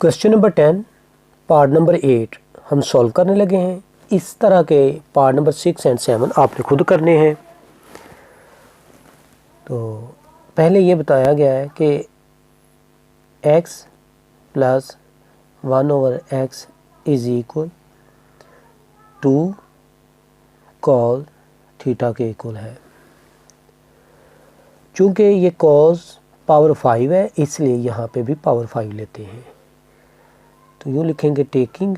Question number 10 part number 8 हम solve करने लगे हैं। इस तरह के पार्ट नंबर 6 एंड 7 आपने खुद करने हैं। तो पहले ये बताया गया है कि x plus 1/x is equal to cos theta के इक्वल है। चूँकि ये कॉस पावर 5 है इसलिए यहाँ पे भी पावर 5 लेते हैं। तो यूँ लिखेंगे taking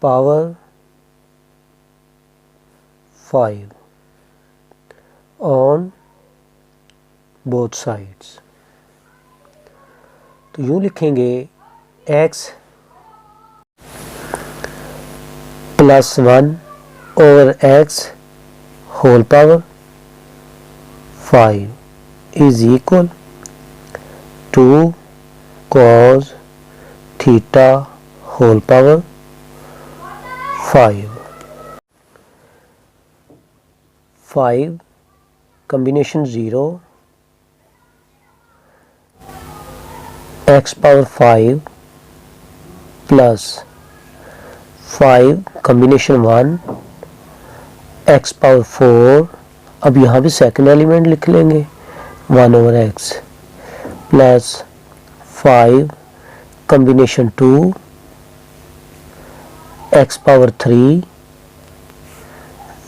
power 5 on both sides. तो यूँ लिखेंगे x plus 1/x whole power 5 is equal to cos theta whole power 5 combination 0 x power 5 plus 5 combination 1 x power 4। अब यहाँ भी सेकंड एलिमेंट लिख लेंगे 1/x plus 5 combination 2 x power 3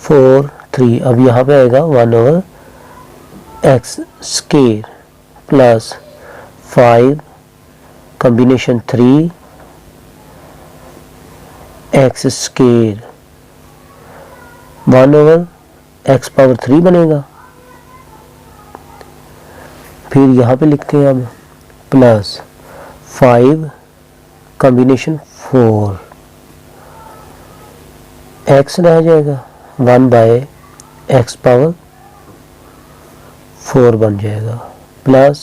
4 3। अब यहाँ पे आएगा 1/x square plus 5 combination 3 x square 1/x power 3 बनेगा। फिर यहाँ पे लिखते हैं हम प्लस 5 कॉम्बिनेशन 4 x रह जाएगा 1/x पावर 4 बन जाएगा प्लस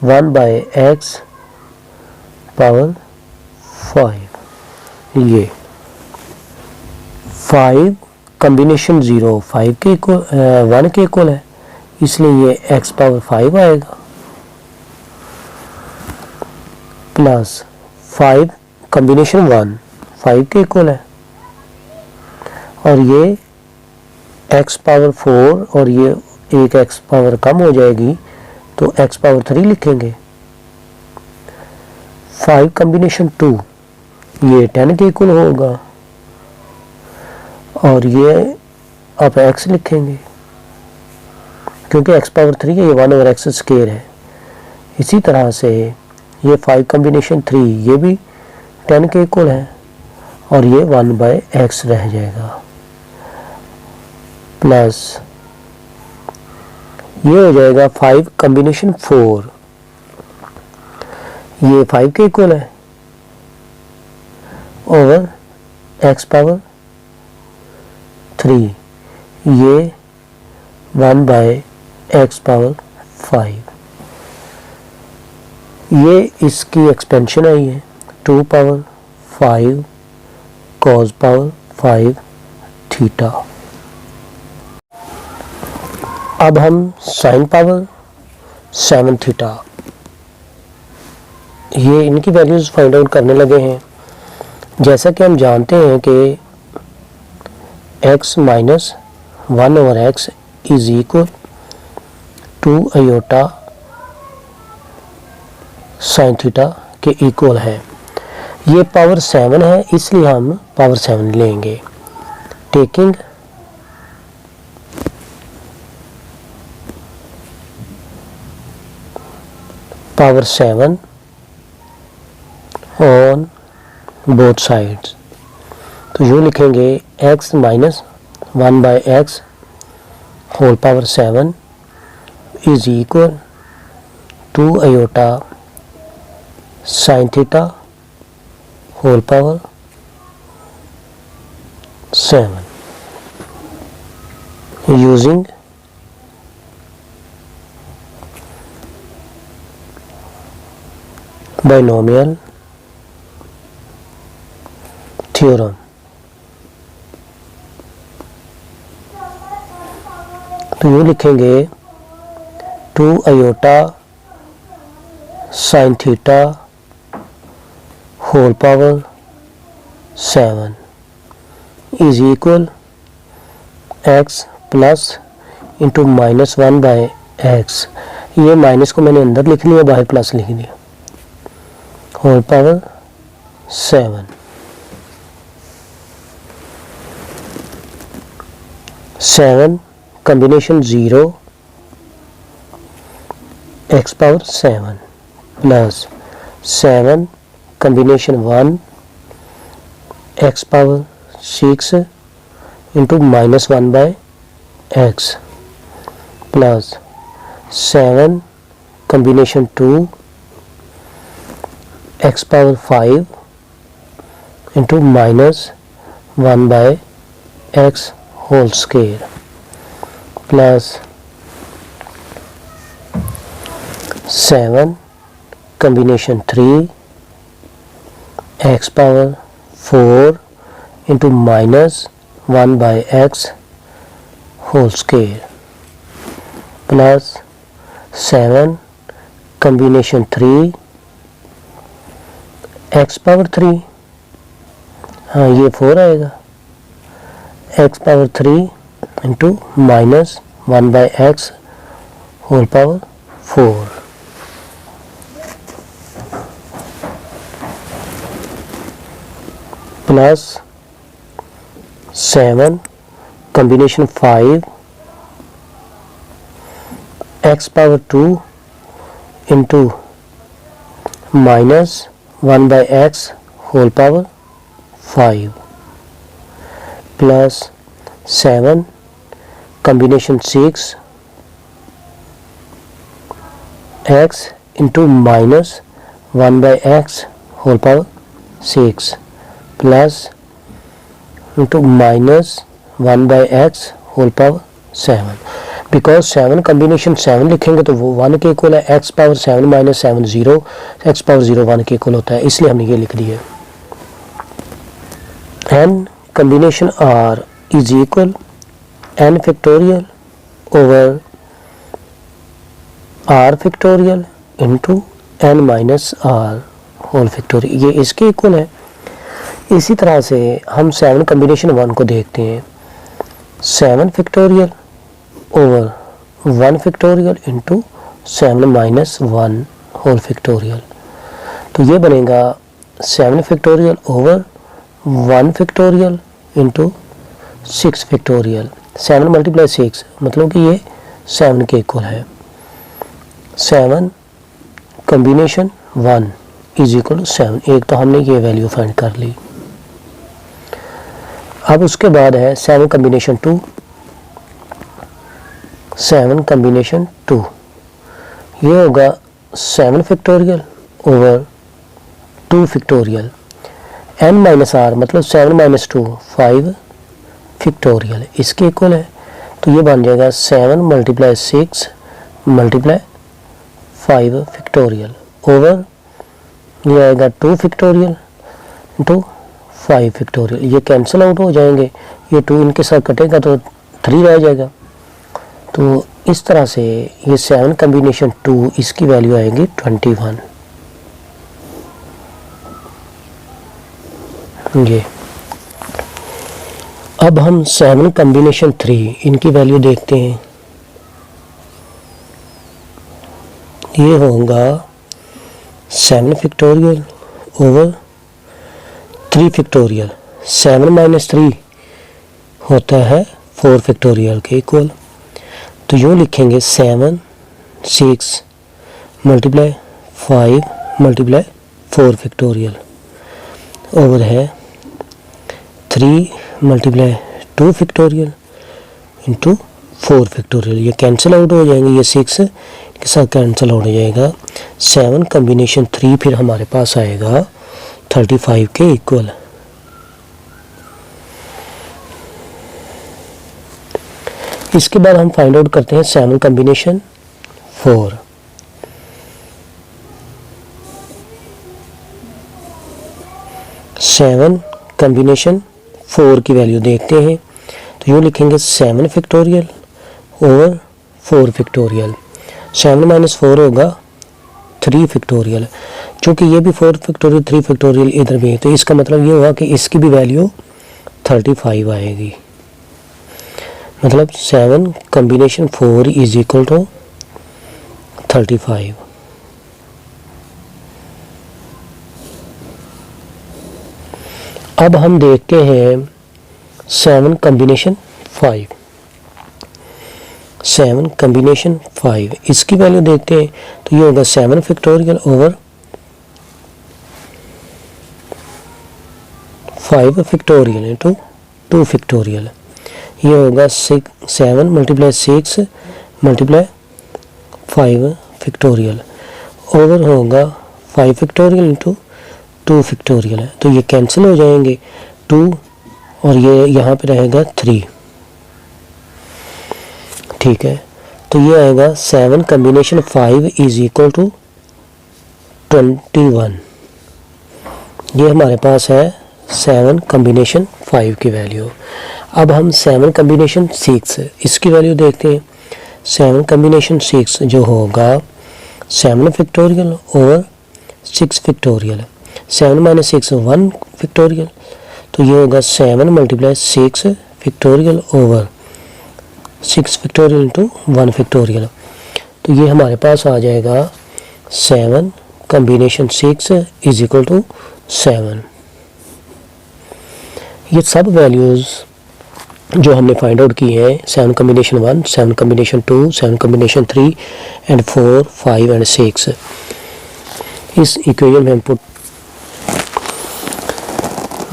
1/x पावर 5। ये 5 कॉम्बिनेशन 0 5 के इक्वल 1 के इक्वल है इसलिए ये x पावर 5 आएगा प्लस 5 कॉम्बिनेशन 1 5 के इक्वल है और ये x पावर 4 और ये एक x पावर कम हो जाएगी तो x पावर 3 लिखेंगे। 5 कॉम्बिनेशन 2 ये 10 के इक्वल होगा और ये अब x लिखेंगे क्योंकि x पावर 3 है ये 1/x स्क्वायर है। इसी तरह से ये 5 कॉम्बिनेशन 3 ये भी 10 के इक्वल है और ये 1/x रह जाएगा प्लस ये हो जाएगा 5 कॉम्बिनेशन 4 ये 5 के इक्वल है ओवर x पावर 3 ये 1/x पावर 5। ये इसकी एक्सपेंशन आई है 2 पावर 5 cos पावर 5 थीटा। अब हम sin पावर 7 थीटा ये इनकी वैल्यूज फाइंड आउट करने लगे हैं। जैसा कि हम जानते हैं कि x minus 1/x is equal to iota sine theta के इक्वल है। ये पावर 7 है इसलिए हम पावर 7 लेंगे। Taking power 7 on both sides. तो यूँ लिखेंगे x minus 1/x whole power 7 is equal to iota sine theta whole power 7 using binomial theorem. तो यूँ लिखेंगे 2 iota sine theta whole power 7 is equal x plus into -1/x। ये minus को मैंने अंदर लिख लिया, बाहर प्लस लिख दिया, whole power 7। 7 combination 0 x power 7 plus 7 combination 1 x power 6 into -1/x plus 7 combination 2 x power 5 into -1/x whole square plus 7 combination 3 x power 4 into -1/x whole square plus 7 combination 3 x power 3, हाँ ये 4 आएगा, x power 3 into -1/x whole power 4 plus 7 combination 5 x power 2 into -1/x whole power 5 plus 7 combination 6 x into -1/x whole power 6 plus into -1/x whole power 7। Because 7 combination 7 लिखेंगे तो वो 1 के equal है, x power 7 minus 7 0, x power 0 1 के equal होता है, इसलिए हमने ये लिख दिया। n combination r is equal n factorial over r factorial into n minus r whole factorial, ये इसके इक्वल है। इसी तरह से हम 7 कॉम्बिनेशन 1 को देखते हैं, 7 factorial over 1 factorial into 7 minus 1 whole factorial, तो ये बनेगा 7 factorial over 1 factorial into 6 factorial. 7 multiply 6 मतलब कि ये 7 के इक्वल है। 7 कॉम्बिनेशन 1 इज इक्वल टू 7, एक तो हमने ये वैल्यू फाइंड कर ली। अब उसके बाद है 7 कॉम्बिनेशन 2, 7 कॉम्बिनेशन 2 ये होगा 7 factorial over 2 factorial, n minus r मतलब 7 माइनस 2 5 फैक्टोरियल, इसके इक्वल है। तो ये बन जाएगा 7 मल्टीप्लाई 6 मल्टीप्लाई 5 फैक्टोरियल ओवर ये आएगा 2 फैक्टोरियल इंटू 5 फैक्टोरियल, ये कैंसिल आउट हो जाएंगे, ये 2 इनके साथ कटेगा तो 3 रह जाएगा। तो इस तरह से ये 7 कॉम्बिनेशन 2 इसकी वैल्यू आएगी 21। ये अब हम 7 कॉम्बिनेशन 3 इनकी वैल्यू देखते हैं। ये होगा 7 फैक्टोरियल ओवर 3 फैक्टोरियल, 7 माइनस 3 होता है 4 फैक्टोरियल के इक्वल, तो यूँ लिखेंगे 7 6 मल्टीप्लाई 5 मल्टीप्लाई 4 फैक्टोरियल ओवर है 3 मल्टीप्लाई 2 फैक्टोरियल इंटू 4 फैक्टोरियल, ये कैंसिल आउट हो जाएंगे, ये 6 के साथ कैंसिल आउट हो जाएगा। 7 कॉम्बिनेशन 3 फिर हमारे पास आएगा 35 के इक्वल। इसके बाद हम फाइंड आउट करते हैं 7 कॉम्बिनेशन 4। 7 कॉम्बिनेशन 4 की वैल्यू देखते हैं, तो यूँ लिखेंगे 7 फैक्टोरियल ओवर 4 फैक्टोरियल, 7 माइनस 4 होगा 3 फैक्टोरियल, चूँकि ये भी 4 फैक्टोरियल 3 फैक्टोरियल इधर भी है, तो इसका मतलब ये हुआ कि इसकी भी वैल्यू 35 आएगी। मतलब 7 कॉम्बिनेशन 4 इज इक्वल टू 35। अब हम देखते हैं 7 कॉम्बिनेशन 5। 7 कॉम्बिनेशन 5 इसकी वैल्यू देखते हैं, तो ये होगा 7 factorial over 5 factorial into 2 factorial. ये होगा 7 मल्टीप्लाई 6 मल्टीप्लाई 5 फैक्टोरियल ओवर होगा 5 फैक्टोरियल इंटू 2 फैक्टोरियल है, तो ये कैंसिल हो जाएंगे 2 और ये यहाँ पे रहेगा 3। ठीक है, तो ये आएगा 7 कॉम्बिनेशन 5 इज इक्वल टू 21। ये हमारे पास है 7 कॉम्बिनेशन 5 की वैल्यू। अब हम 7 कॉम्बिनेशन 6 इसकी वैल्यू देखते हैं। 7 कॉम्बिनेशन 6 जो होगा 7 factorial over 6 factorial. 7 minus 6 1 factorial, तो ये होगा 7 multiply 6 factorial over 6 factorial into 1 factorial. तो ये हमारे पास आ जाएगा 7 कॉम्बिनेशन 6 इज इक्वल टू 7। ये सब वैल्यूज़ जो हमने फाइंड आउट की है 7 combination 1, 7 combination 2, 7 combination 3 and 4, 5 and 6, इस इक्वेशन में हम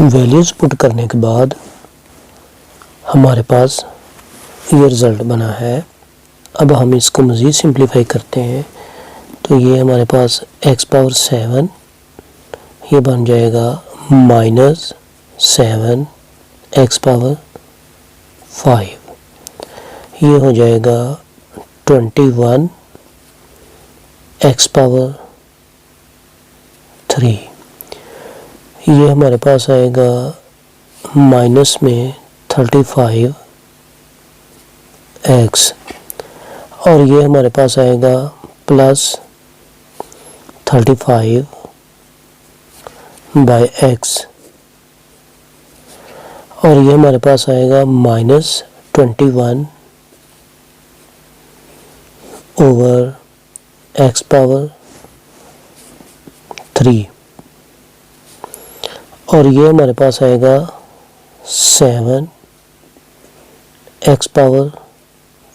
वैल्यूज़ पुट करने के बाद हमारे पास ये रिज़ल्ट बना है। अब हम इसको मज़ीद सिंप्लीफाई करते हैं, तो ये हमारे पास x पावर 7 ये बन जाएगा माइनस 7 x पावर 5, ये हो जाएगा 21 x पावर 3। ये हमारे पास आएगा माइनस में 35 x और ये हमारे पास आएगा प्लस 35 बाय x और ये हमारे पास आएगा माइनस 21 ओवर x पावर 3 और ये हमारे पास आएगा 7 x पावर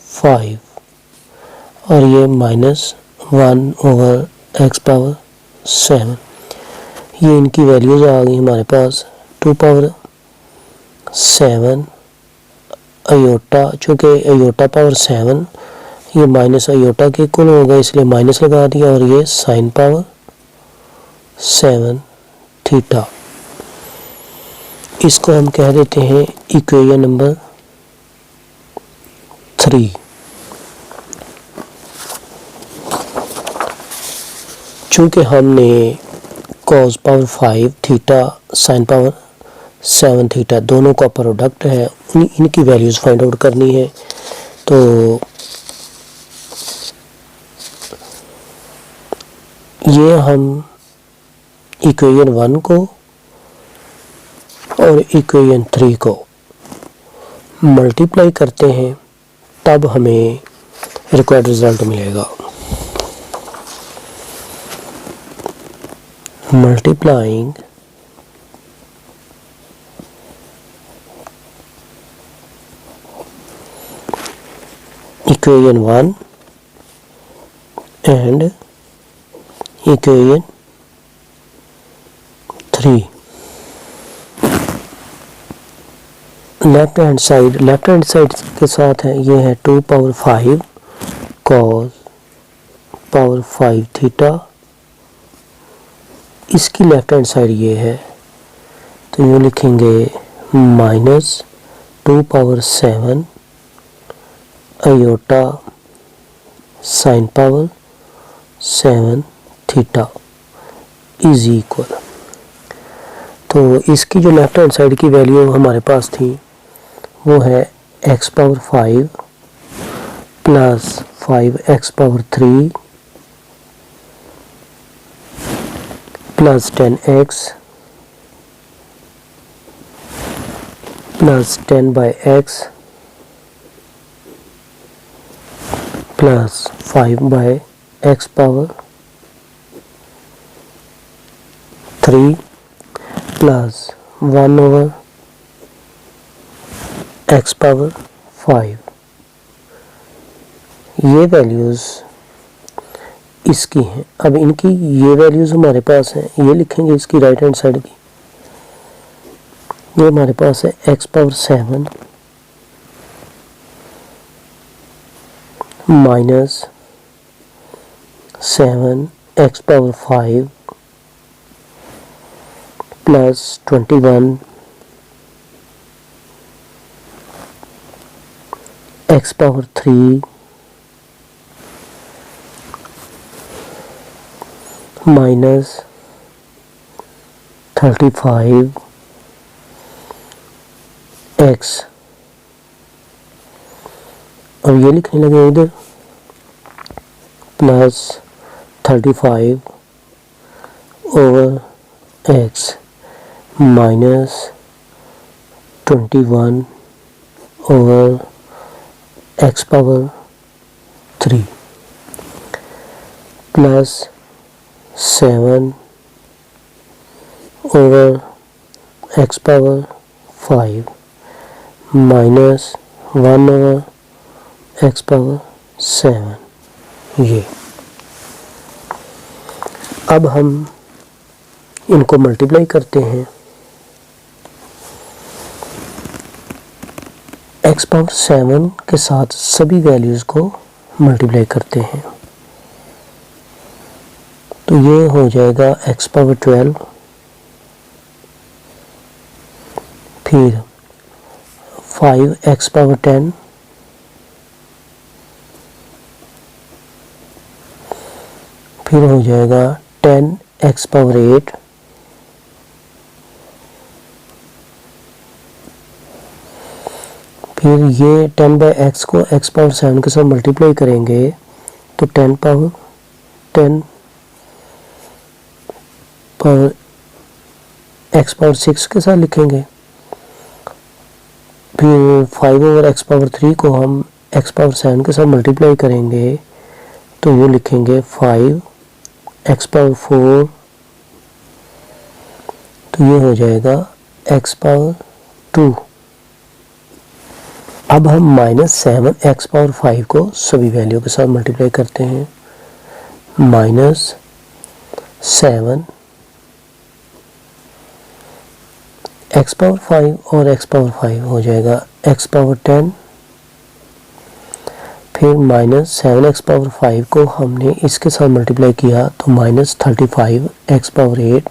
5 और ये माइनस 1 ओवर x पावर 7। ये इनकी वैल्यूज़ आ गई हमारे पास 2 पावर 7 अयोटा, चूँकि अयोटा पावर 7 ये माइनस अयोटा के इक्वल होगा इसलिए माइनस लगा दिया, और ये साइन पावर 7 थीटा। इसको हम कह देते हैं इक्वेशन नंबर 3। चूँकि हमने cos power 5 theta sine power 7 theta दोनों का प्रोडक्ट है, इनकी वैल्यूज़ फाइंड आउट करनी है, तो ये हम इक्वेशन 1 को और इक्वेशन 3 को मल्टीप्लाई करते हैं, तब हमें रिक्वायर्ड रिजल्ट मिलेगा। Multiplying equation 1 and equation 3, left hand side के साथ है, ये है 2 पावर 5 कॉस पावर 5 थीटा, इसकी लेफ्ट हैंड साइड ये है, तो यूँ लिखेंगे minus 2 power 7 aorta sine power 7 theta is equal. तो इसकी जो लेफ्ट हैंड साइड की वैल्यू हमारे पास थी वो है x power 5 plus 5x power 3 plus 10x plus 10/x plus 5/x power 3 plus 1/x power 5। ये वैल्यूज़ इसकी हैं। अब इनकी ये वैल्यूज़ हमारे पास हैं, ये लिखेंगे इसकी राइट हैंड साइड की। ये हमारे पास है x power 7 minus 7x power 5 plus 21 x power 3 minus 35 x। अब ये लिखने लगे इधर plus 35 over x minus 21 over x power 3 plus 7 over x power 5 minus 1 over x power 7। ये अब हम इनको मल्टीप्लाई करते हैं। x पावर 7 के साथ सभी वैल्यूज़ को मल्टीप्लाई करते हैं तो ये हो जाएगा x पावर 12 फिर 5x पावर 10 फिर हो जाएगा 10x पावर 8 फिर ये 10/x को x पावर 7 के साथ मल्टीप्लाई करेंगे तो 10 पावर x पावर 6 के साथ लिखेंगे। फिर 5 ओवर x पावर 3 को हम x पावर 7 के साथ मल्टीप्लाई करेंगे तो वो लिखेंगे 5x पावर 4 तो ये हो जाएगा x पावर 2। अब हम माइनस 7x पावर 5 को सभी वैल्यू के साथ मल्टीप्लाई करते हैं। माइनस 7 x पावर 5 और x पावर 5 हो जाएगा x पावर 10 फिर माइनस 7x पावर 5 को हमने इसके साथ मल्टीप्लाई किया तो माइनस 35x पावर 8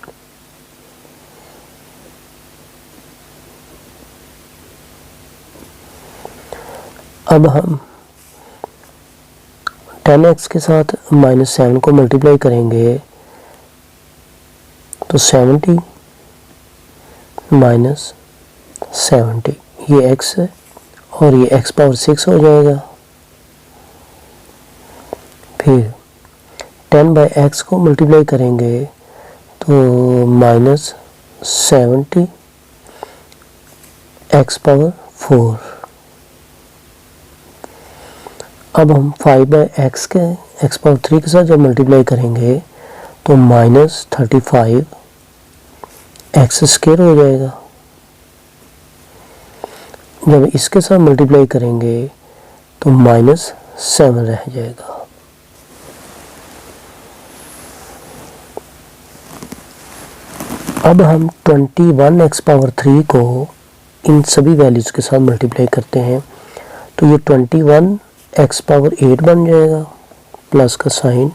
अब हम 10x के साथ माइनस 7 को मल्टीप्लाई करेंगे तो 70 माइनस 70 ये x है और ये x पावर 6 हो जाएगा। फिर 10/x को मल्टीप्लाई करेंगे तो माइनस 70 x पावर 4। अब हम 5/x के x पावर 3 के साथ जब मल्टीप्लाई करेंगे तो माइनस 35 x स्क्वायर हो जाएगा। जब इसके साथ मल्टीप्लाई करेंगे तो माइनस 7 रह जाएगा। अब हम 21x पावर 3 को इन सभी वैल्यूज़ के साथ मल्टीप्लाई करते हैं तो ये 21x पावर 8 बन जाएगा प्लस का साइन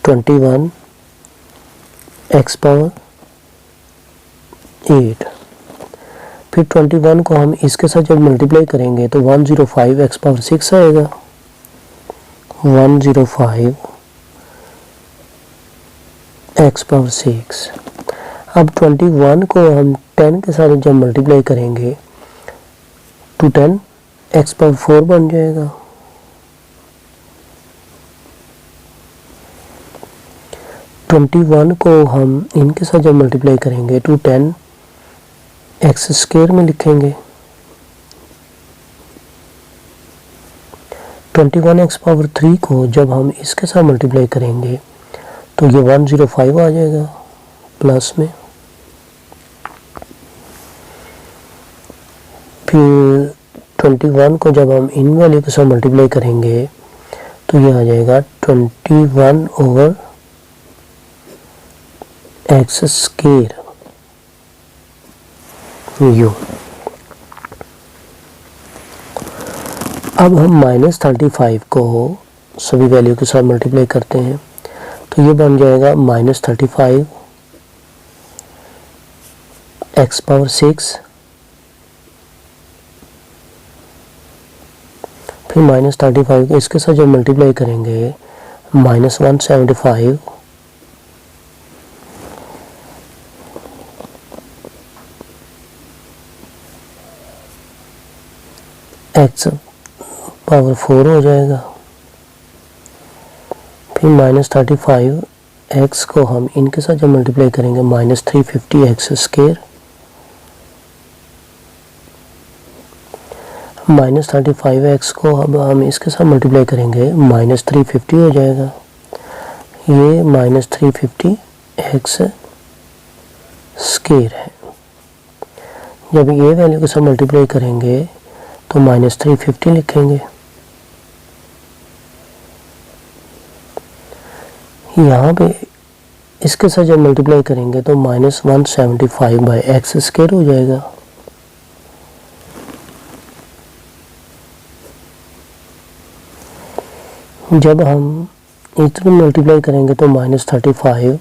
21x पावर 8 फिर 21 को हम इसके साथ जब मल्टीप्लाई करेंगे तो 105x पावर 6 आएगा। 105x power 6। अब 21 को हम 10 के साथ जब मल्टीप्लाई करेंगे तो 10x पावर 4 बन जाएगा। 21 को हम इनके साथ जब मल्टीप्लाई करेंगे तो 10 एक्स स्क्वायर में लिखेंगे। 21 एक्स पावर 3 को जब हम इसके साथ मल्टीप्लाई करेंगे तो ये 105 आ जाएगा प्लस में। फिर 21 को जब हम इन वैल्यू के साथ मल्टीप्लाई करेंगे तो ये आ जाएगा 21 ओवर एक्स स्क्वायर यू। अब हम -35 को सभी वैल्यू के साथ मल्टीप्लाई करते हैं तो ये बन जाएगा -35 एक्स पावर 6, फिर -35 को इसके साथ जब मल्टीप्लाई करेंगे -175 एक्स पावर 4 हो जाएगा। फिर -35 एक्स को हम इनके साथ जब मल्टीप्लाई करेंगे -350 एक्स स्क्वायर, -35 एक्स को अब हम इसके साथ मल्टीप्लाई करेंगे -350 हो जाएगा। ये -350 एक्स स्क्वायर है। जब ये वैल्यू के साथ मल्टीप्लाई करेंगे तो -350 लिखेंगे। यहाँ पे इसके साथ जब मल्टीप्लाई करेंगे तो -175 बाई एक्स स्क्वायर हो जाएगा। जब हम इतना मल्टीप्लाई करेंगे तो -35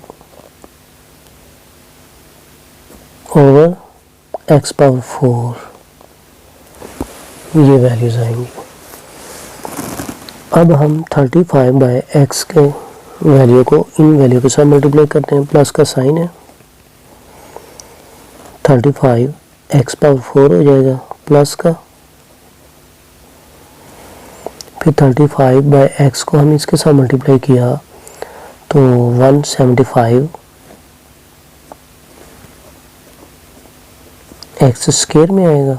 ओवर एक्स पावर 4 ये वैल्यूज आएंगी। अब हम 35 बाई एक्स के वैल्यू को इन वैल्यू के साथ मल्टीप्लाई करते हैं, प्लस का साइन है। 35 एक्स पावर 4 हो जाएगा प्लस का, फिर 35 बाई एक्स को हम इसके साथ मल्टीप्लाई किया तो 175 एक्स स्क्वायर में आएगा।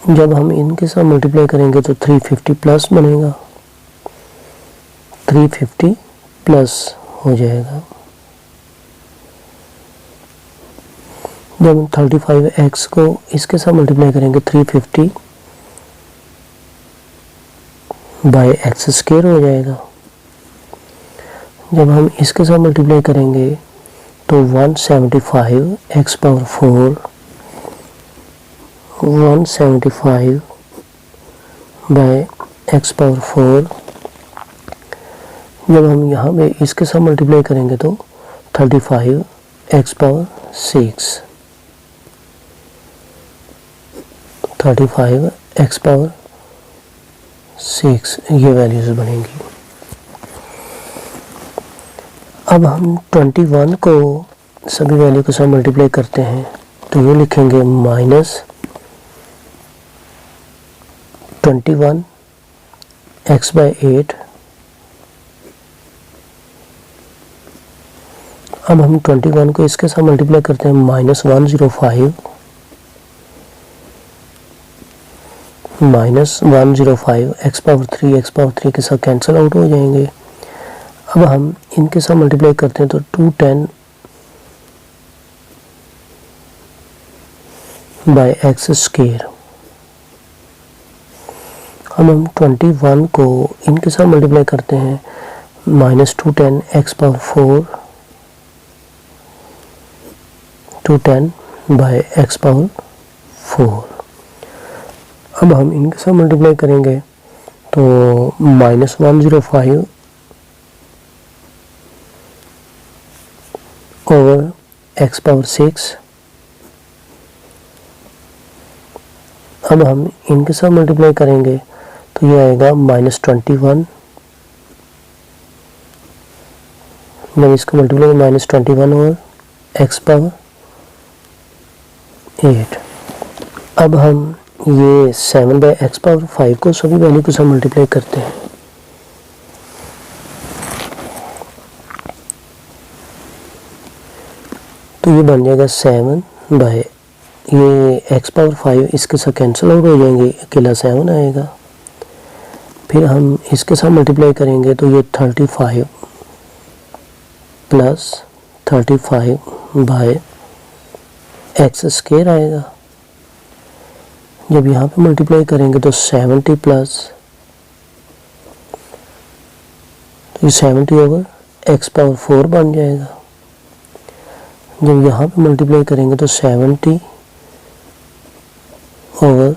जब हम इनके साथ मल्टीप्लाई करेंगे तो 350 प्लस बनेगा, 350 प्लस हो जाएगा। जब हम 35x को इसके साथ मल्टीप्लाई करेंगे 350 बाई एक्स स्क्वायर हो जाएगा। जब हम इसके साथ मल्टीप्लाई करेंगे तो 175 x power 4 175 by x power 4। जब हम यहाँ पे इसके साथ मल्टीप्लाई करेंगे तो 35 एक्स पावर 6 35 एक्स पावर 6 ये वैल्यूज बनेंगी। अब हम 21 को सभी वैल्यू के साथ मल्टीप्लाई करते हैं तो ये लिखेंगे -21 एक्स बाई 8। अब हम 21 को इसके साथ मल्टीप्लाई करते हैं -105 एक्स पावर 3 के साथ कैंसिल आउट हो जाएंगे। अब हम इनके साथ मल्टीप्लाई करते हैं तो 210 बाई एक्स स्क्वायर। अब हम 21 को इनके साथ मल्टीप्लाई करते हैं -210 x power 4 210 by x power 4। अब हम इनके साथ मल्टीप्लाई करेंगे तो -105 ओवर एक्स पावर 6। अब हम इनके साथ मल्टीप्लाई करेंगे तो ये आएगा -21। जब इसको मल्टीप्लाई -21 ओवर एक्स पावर 8। अब हम ये 7 बाई एक्स पावर 5 को सभी वैल्यू के साथ मल्टीप्लाई करते हैं तो ये बन जाएगा 7 बाय, ये x पावर 5 इसके साथ कैंसिल आउट हो जाएंगे, अकेला 7 आएगा। फिर हम इसके साथ मल्टीप्लाई करेंगे तो ये 35 प्लस 35 बाय एक्स स्क्वायर आएगा। जब यहाँ पे मल्टीप्लाई करेंगे तो 70 प्लस, तो ये 70 ओवर एक्स पावर 4 बन जाएगा। जब यहाँ पे मल्टीप्लाई करेंगे तो 70 ओवर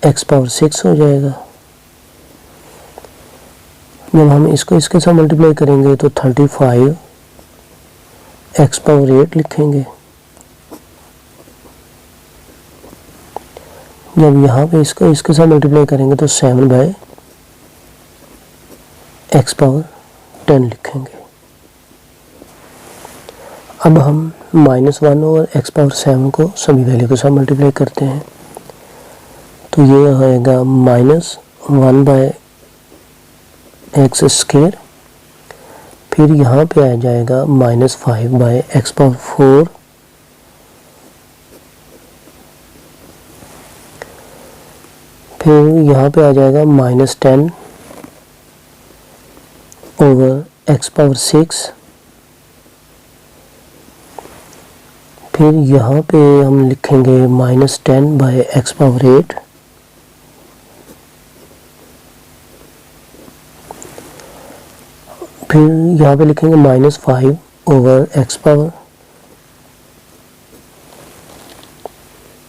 एक्स पावर 6 हो जाएगा। जब हम इसको इसके साथ मल्टीप्लाई करेंगे तो 35 एक्स पावर 8 लिखेंगे। जब यहाँ पे इसको इसके साथ मल्टीप्लाई करेंगे तो 7 बाय एक्स पावर 10 लिखेंगे। अब हम -1 ओवर एक्स पावर 7 को सभी वैल्यू के साथ मल्टीप्लाई करते हैं, तो ये आएगा -1 बाय एक्स स्क्वायर। फिर यहाँ पे आ जाएगा -5 बाय एक्स पावर 4, फिर यहाँ पे आ जाएगा -10 ओवर एक्स पावर 6। फिर यहाँ पे हम लिखेंगे -10 बाय एक्स पावर 8। फिर यहाँ पे लिखेंगे -5 ओवर एक्स पावर,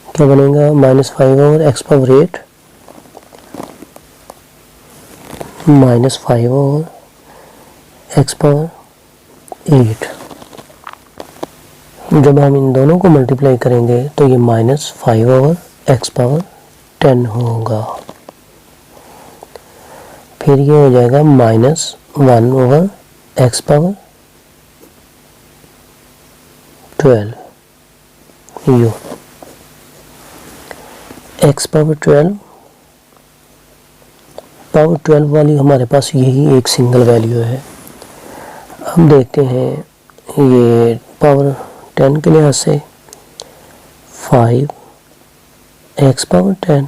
क्या बनेगा -5 over x power 8 -5 over x power 8। जब हम इन दोनों को मल्टीप्लाई करेंगे तो ये -5 ओवर एक्स पावर 10 होगा। फिर ये हो जाएगा -1 ओवर एक्स पावर 12, यो एक्स पावर 12 पावर 12 वाली हमारे पास यही एक सिंगल वैल्यू है। हम देखते हैं ये पावर 10 के लिहाज से 5 एक्स पावर 10,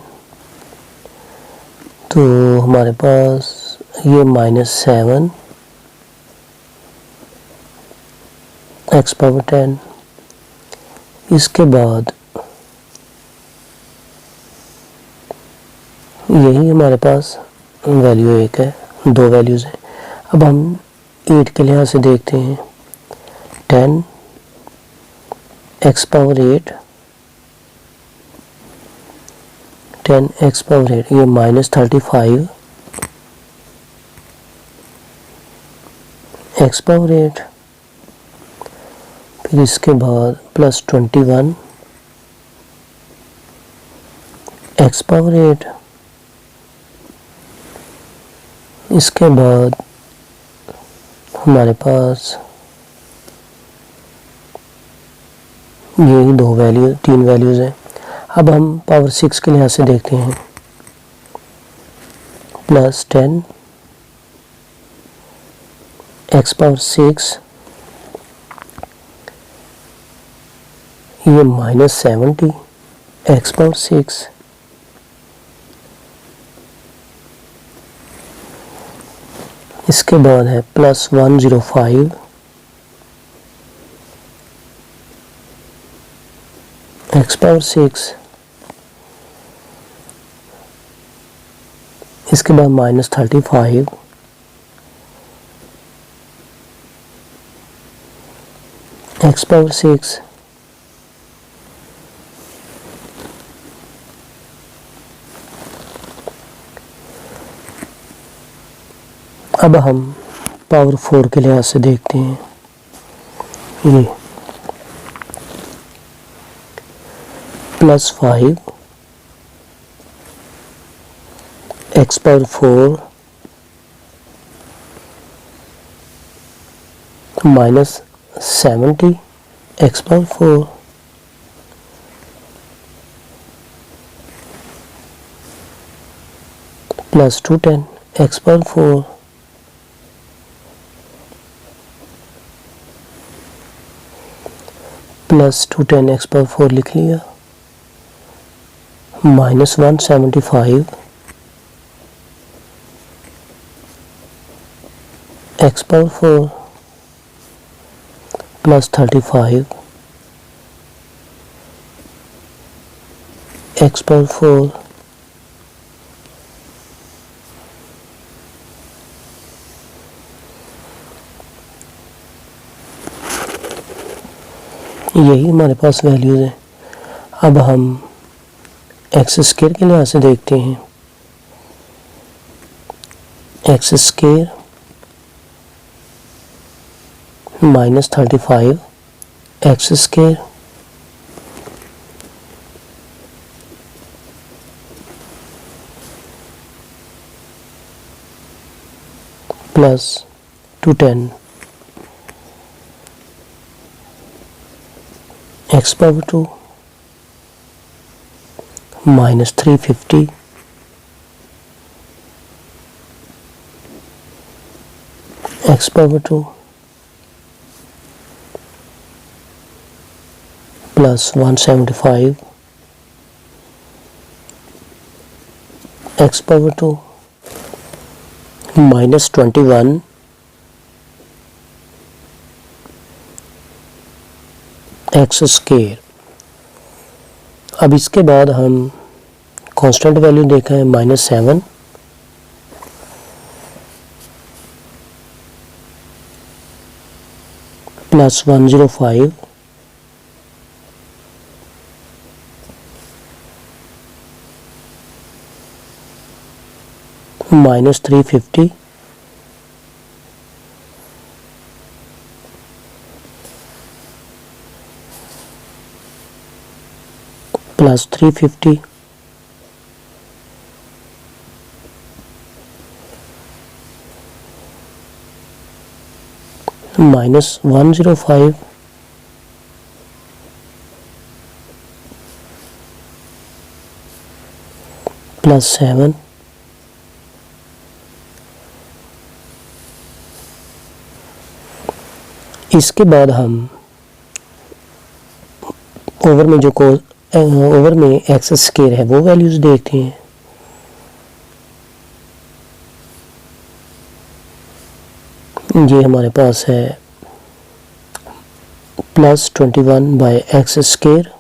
तो हमारे पास ये -7 एक्स पावर 10। इसके बाद यही हमारे पास वैल्यू एक है, दो वैल्यूज हैं। अब हम 8 के लिहाज से देखते हैं, 10 एक्स पावर 8, 10 एक्स पावर 8, ये -35 एक्स पावर 8। फिर इसके बाद +21 एक्स पावर 8। इसके बाद हमारे पास यही दो वैल्यू, तीन वैल्यूज हैं। अब हम पावर 6 के लिहाज से देखते हैं, +10 एक्स पावर 6, ये -70 एक्स पावर 6। इसके बाद है +105 एक्स पावर 6। इसके बाद -35 एक्स पावर 6। अब हम पावर 4 के लिहाज से देखते हैं, ये +5 x power 4 -70 x power 4 +210 x power 4 +2 plus 210 x power 4 लिख लिया, minus 175 x power 4 plus 35 x power 4 यही हमारे पास वैल्यूज हैं। अब हम एक्स स्क्वायर के लिहाज से देखते हैं। X square minus 35 x square plus 210 x power 2 minus 350 x power 2 plus 175 x power 2 minus 21 x square. अब इसके बाद हम कांस्टेंट वैल्यू देखा है -7 plus 105 minus 350 plus 350 minus 105 plus 7 इसके बाद हम ओवर में एक्स स्क्वायर है वो वैल्यूज देखते हैं। ये हमारे पास है plus 21 by x square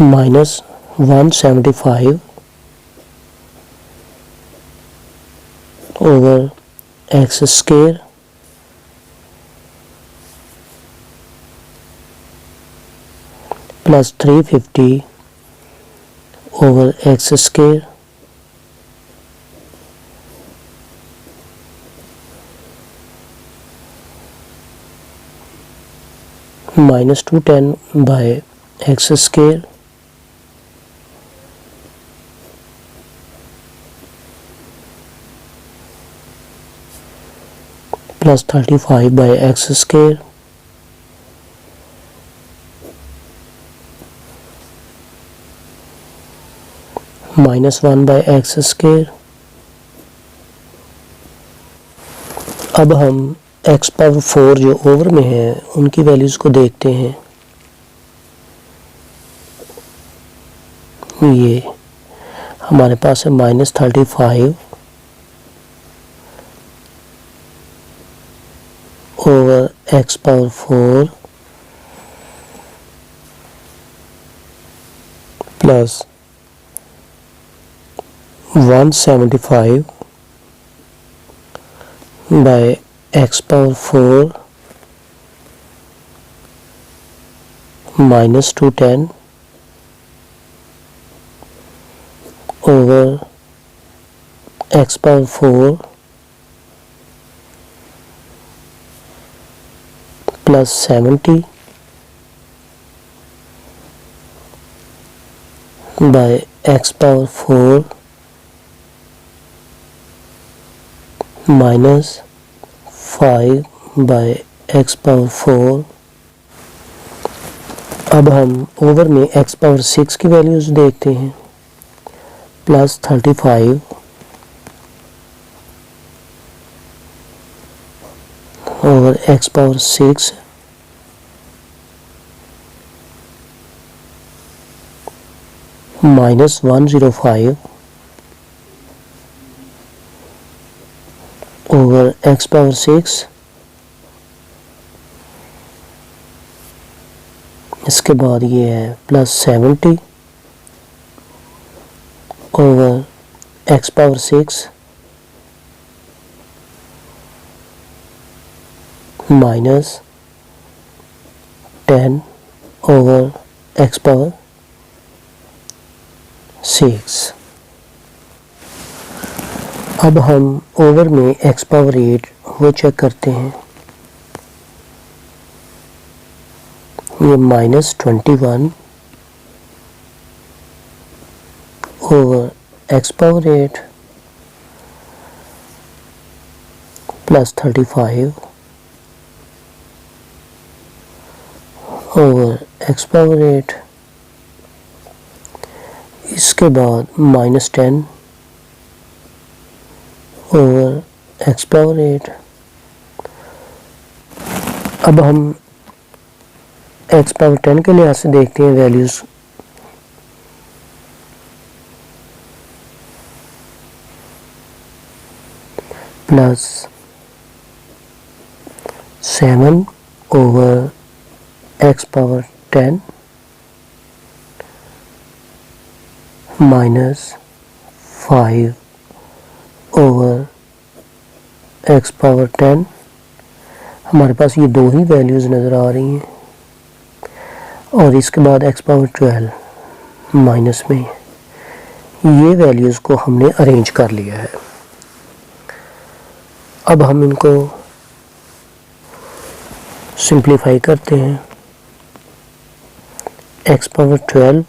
minus 175 over x square plus 350 over x square minus 210 by x square plus 35 by x square minus 1 by x square. अब हम एक्स पावर 4 जो ओवर में है उनकी वैल्यूज को देखते हैं। ये हमारे पास है minus 35 over x power 4 plus 175 by x power 4 minus 210 over x power 4 plus 70 by x power 4 minus 5 by x power 4 अब हम ओवर में x पावर 6 की वैल्यूज़ देखते हैं। Plus 35 over x power 6 minus 105 over x power 6, इसके बाद ये है plus 70 over x power 6 minus 10 over x power 6। अब हम ओवर में x पावर 8 वो चेक करते हैं। ये minus 21 over x power 8 plus 35 over x power 8, इसके बाद माइनस 10 ओवर x पावर 8। अब हम x पावर 10 के लिहाज से देखते हैं values. Plus 7 over x power 10 minus 5 over x power 10। हमारे पास ये दो ही वैल्यूज़ नज़र आ रही हैं और इसके बाद x पावर 12 माइनस में ये वैल्यूज़ को हमने अरेंज कर लिया है। अब हम इनको सिंप्लीफाई करते हैं। x power 12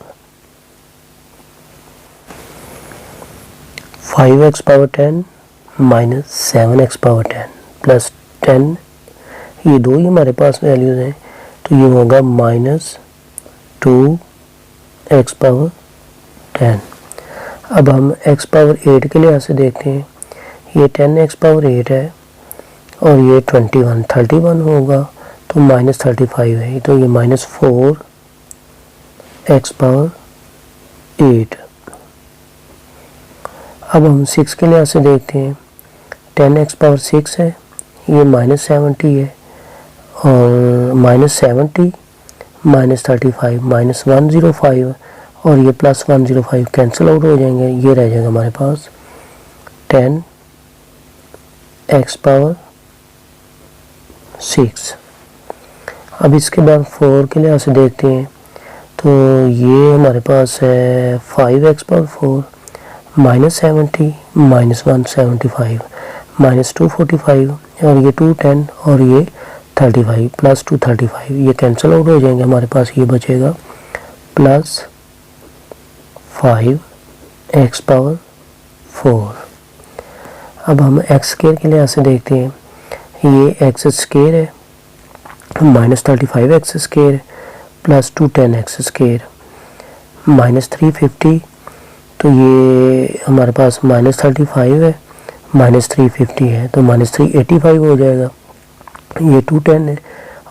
5x power 10 minus 7x power 10 plus 10, ये दो ही हमारे पास वैल्यूज़ हैं, तो ये होगा माइनस 2x पावर 10। अब हम x पावर 8 के लिहाज से देखते हैं। ये 10x पावर 8 है और ये 31 होगा, तो माइनस 35 है, तो ये माइनस 4x पावर 8। अब हम 6 के लिहाज से देखते हैं। 10x पावर 6 है, ये माइनस 70 है और माइनस 70 माइनस 35 माइनस 105 और ये प्लस 105 कैंसिल आउट हो जाएंगे। ये रह जाएगा हमारे पास 10x पावर 6। अब इसके बाद 4 के लिहाज से देखते हैं, तो ये हमारे पास है 5x power 4 minus 70 minus 175 minus 245 और ये 210 और ये 35 प्लस 235, ये कैंसिल आउट हो जाएंगे। हमारे पास ये बचेगा प्लस 5x पावर 4। अब हम x स्क्वायर के लिहाज से देखते हैं। ये x स्क्वायर है minus 35x square plus 210x square minus 350, तो ये हमारे पास माइनस 35 है माइनस 350 है, तो माइनस 385 हो जाएगा। ये 210 है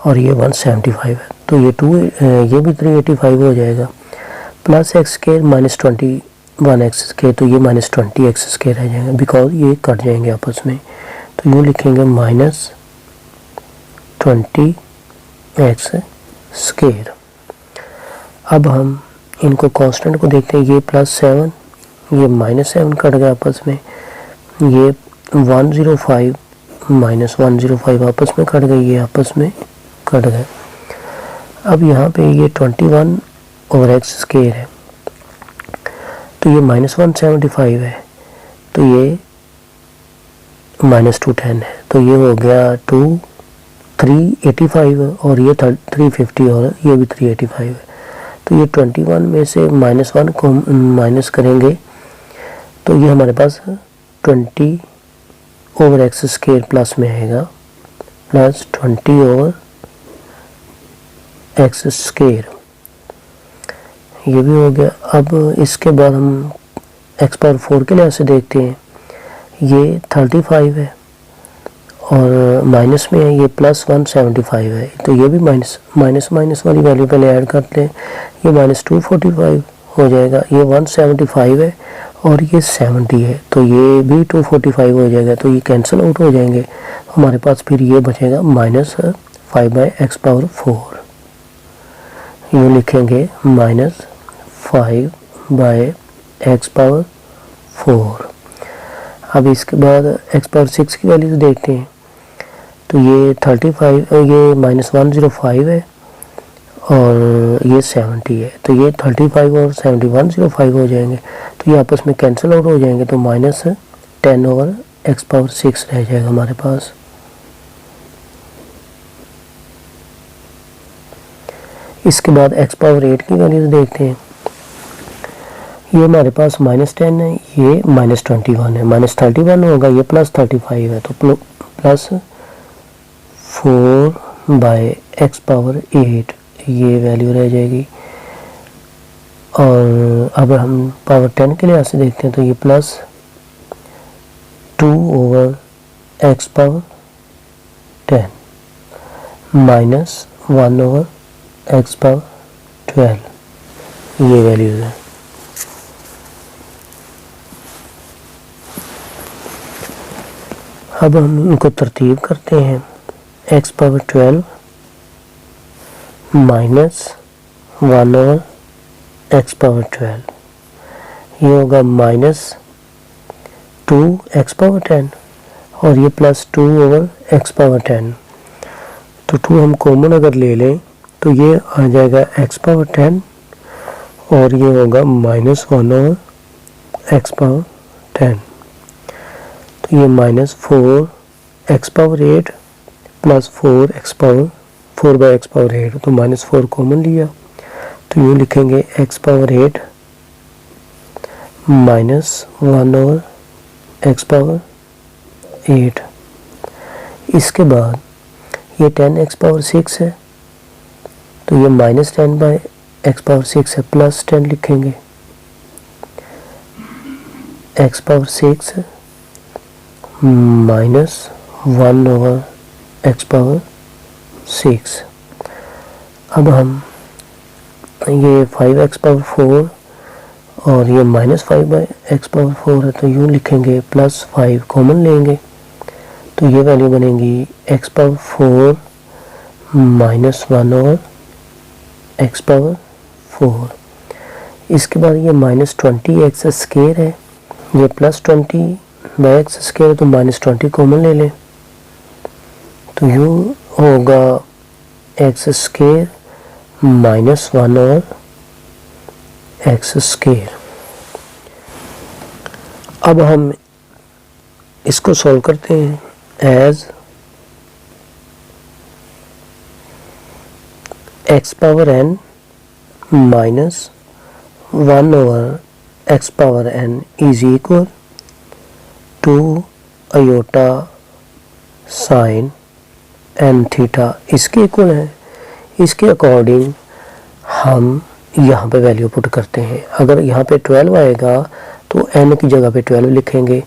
और ये 175 है, तो ये ये भी 385 हो जाएगा। Plus x square minus 21x square, तो ये माइनस 20x स्क्वायर रह जाएगा, बिकॉज ये कट जाएंगे आपस में, तो यूँ लिखेंगे माइनस 20x स्क्वायर। अब हम इनको कांस्टेंट को देखते हैं। ये प्लस 7 ये माइनस 7 कट गया आपस में, ये 105 माइनस 105 आपस में कट गई, ये आपस में कट गए। अब यहाँ पे ये 21 ओवर एक्स स्क्वायर है, तो ये माइनस 175 है, तो ये माइनस 210 है, तो ये हो गया 385 और ये 350 और ये भी 385 है। तो ये 21 में से माइनस 1 को माइनस करेंगे तो ये हमारे पास 20 ओवर एक्स स्क्वायर प्लस में आएगा, प्लस 20 ओवर एक्स स्क्वायर ये भी हो गया। अब इसके बाद हम x पावर 4 के लिहाज से देखते हैं, ये 35 है और माइनस में है, ये प्लस 175 है, तो ये भी माइनस वाली वैल्यू पहले ऐड करते हैं, ये माइनस 245 हो जाएगा, ये 175 है और ये 70 है, तो ये भी 245 हो जाएगा, तो ये कैंसिल आउट हो जाएंगे। हमारे पास फिर ये बचेगा माइनस 5/x पावर 4, ये लिखेंगे माइनस 5/x पावर 4। अब इसके बाद x पावर 6 की वैल्यूज देखते हैं, तो ये 35, ये माइनस 105 है और ये 70 है, तो ये 35 और 70 105 हो जाएंगे, तो ये आपस में कैंसिल आउट हो जाएंगे, तो माइनस 10/x पावर 6 रह जाएगा हमारे पास। इसके बाद x पावर 8 की वैल्यूज देखते हैं, ये हमारे पास -10 है, ये -21 है, -31 होगा, ये +35 है, तो प्लस 4/x पावर 8 ये वैल्यू रह जाएगी। और अब हम पावर 10 के लिहाज से देखते हैं, तो ये plus 2/x power 10 minus 1/x power 12 ये वैल्यूज है। अब हम इनको तरतीब करते हैं, x power 12 minus 1/x power 12, ये होगा माइनस 2x पावर 10 और ये प्लस 2/x पावर 10, तो 2 हम कॉमन अगर ले लें तो ये आ जाएगा x पावर 10 और ये होगा माइनस 1/x पावर 10, तो ये minus 4x power 8 plus 4x power 4/x power 8, तो माइनस 4 कॉमन लिया, तो यूँ लिखेंगे x power 8 minus 1/x power 8। इसके बाद ये 10x पावर 6 है, तो ये माइनस 10/x पावर 6 है, प्लस 10 लिखेंगे, x power 6 minus 1/x power 6। अब हम ये 5x पावर 4 और ये माइनस 5/x पावर 4 है, तो यूँ लिखेंगे, प्लस 5 कॉमन लेंगे, तो ये वैल्यू बनेगी x power 4 minus 1/x power 4। इसके बाद ये माइनस 20x स्क्वायर है, ये प्लस 20/x स्क्वायर है, तो माइनस 20 कॉमन ले लें, तो यूँ होगा x square minus 1/x square. अब हम इसको सॉल्व करते हैं, as x power n minus 1/x power n is equal to iota sine n theta, इसके इक्वल है। इसके अकॉर्डिंग हम यहाँ पे वैल्यू पुट करते हैं, अगर यहाँ पे 12 आएगा तो n की जगह पे 12 लिखेंगे,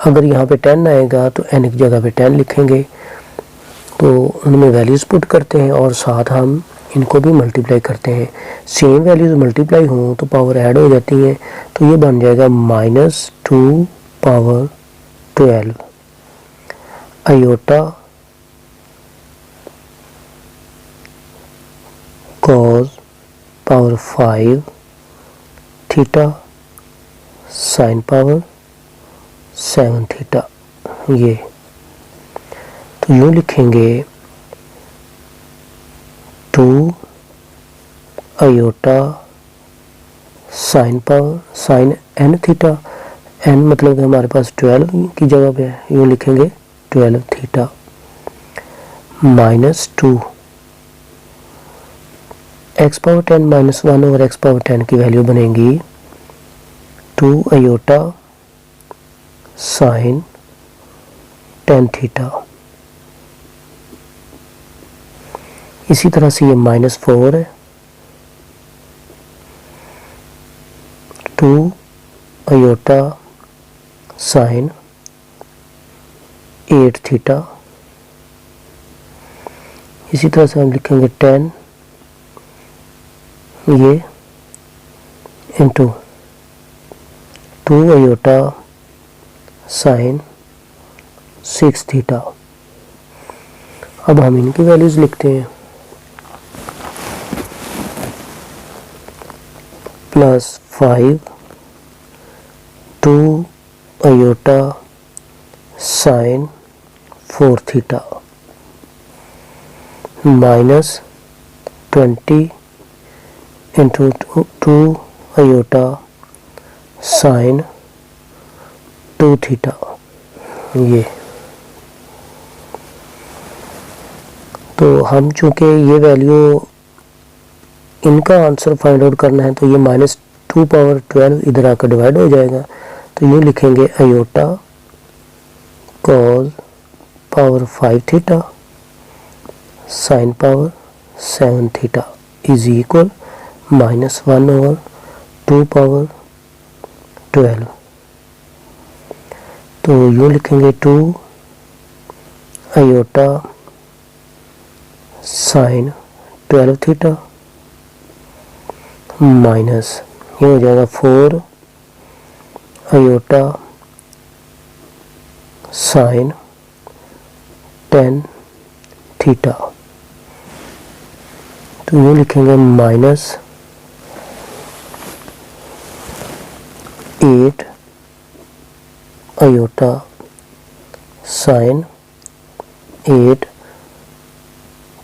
अगर यहाँ पे 10 आएगा तो n की जगह पे 10 लिखेंगे, तो उनमें वैल्यूज़ पुट करते हैं और साथ हम इनको भी मल्टीप्लाई करते हैं। सेम वैल्यूज़ मल्टीप्लाई हों तो पावर ऐड हो जाती हैं, तो ये बन जाएगा -2 power 12 iota cos power 5 theta sine power 7 theta, ये तो यूँ लिखेंगे 2 iota sine power sine n theta, n मतलब कि हमारे पास 12 की जगह पे है, यूँ लिखेंगे 12 theta minus 2 x power 10 minus 1/x power 10 की वैल्यू बनेगी 2 आयोटा साइन 10 थीटा। इसी तरह से ये -4 है, 2 आयोटा साइन 8 थीटा। इसी तरह से हम लिखेंगे 10 ये इंटू 2 आयोटा साइन 6 थीटा। अब हम इनकी वैल्यूज लिखते हैं। Plus 5 2 iota sine 4 theta minus 20 into 2 iota sign 2 theta. ये तो हम चूंकि ये वैल्यू इनका आंसर फाइंड आउट करना है तो ये -2 पावर 12 इधर आकर डिवाइड हो जाएगा। तो यूँ लिखेंगे iota cos power 5 theta sine power 7 theta is equal -1/2 power 12। तो यूँ लिखेंगे 2 आयोटा साइन 12 थीटा माइनस ये हो जाएगा 4 आयोटा साइन 10 थीटा। तो ये लिखेंगे -8 iota sine 8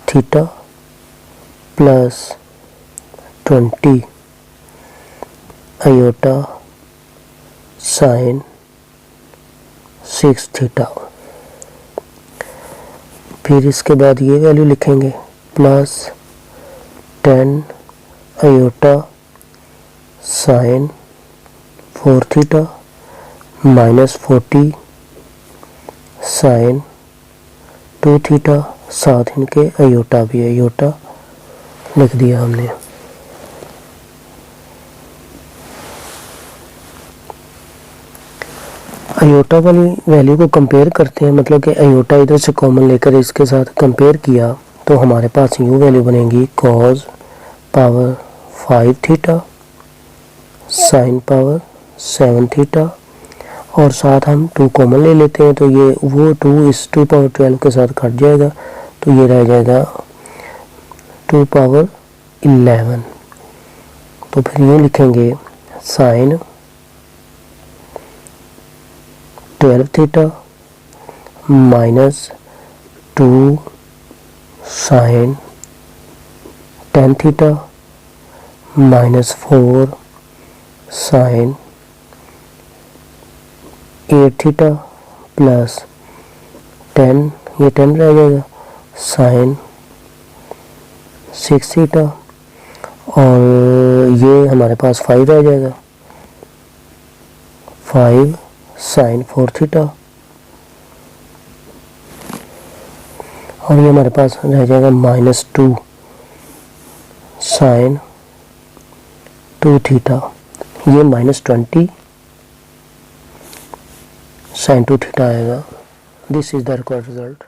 theta plus 20 iota sine 6 theta. फिर इसके बाद ये वैल्यू लिखेंगे plus 10 iota sine 4 theta minus 40 sine 2 theta. साथ इनके आयोटा भी है, आयोटा लिख दिया हमने। आयोटा वाली वैल्यू को कंपेयर करते हैं, मतलब कि आयोटा इधर से कॉमन लेकर इसके साथ कंपेयर किया तो हमारे पास यूँ वैल्यू बनेगी cos power 5 theta sine power 7 theta और साथ हम 2 कॉमन ले लेते हैं तो ये वो 2 इस 2 पावर 12 के साथ कट जाएगा तो ये रह जाएगा 2 पावर 11। तो फिर ये लिखेंगे sine 12 theta minus 2 sine 10 theta minus 4 sine 8 theta plus 10 ये 10 रह जाएगा साइन 6 थीटा और ये हमारे पास 5 रह जाएगा 5 साइन 4 थीटा और ये हमारे पास रह जाएगा -2 साइन 2 थीटा। ये -20 साइन 2 थीटा आएगा। This is the required result.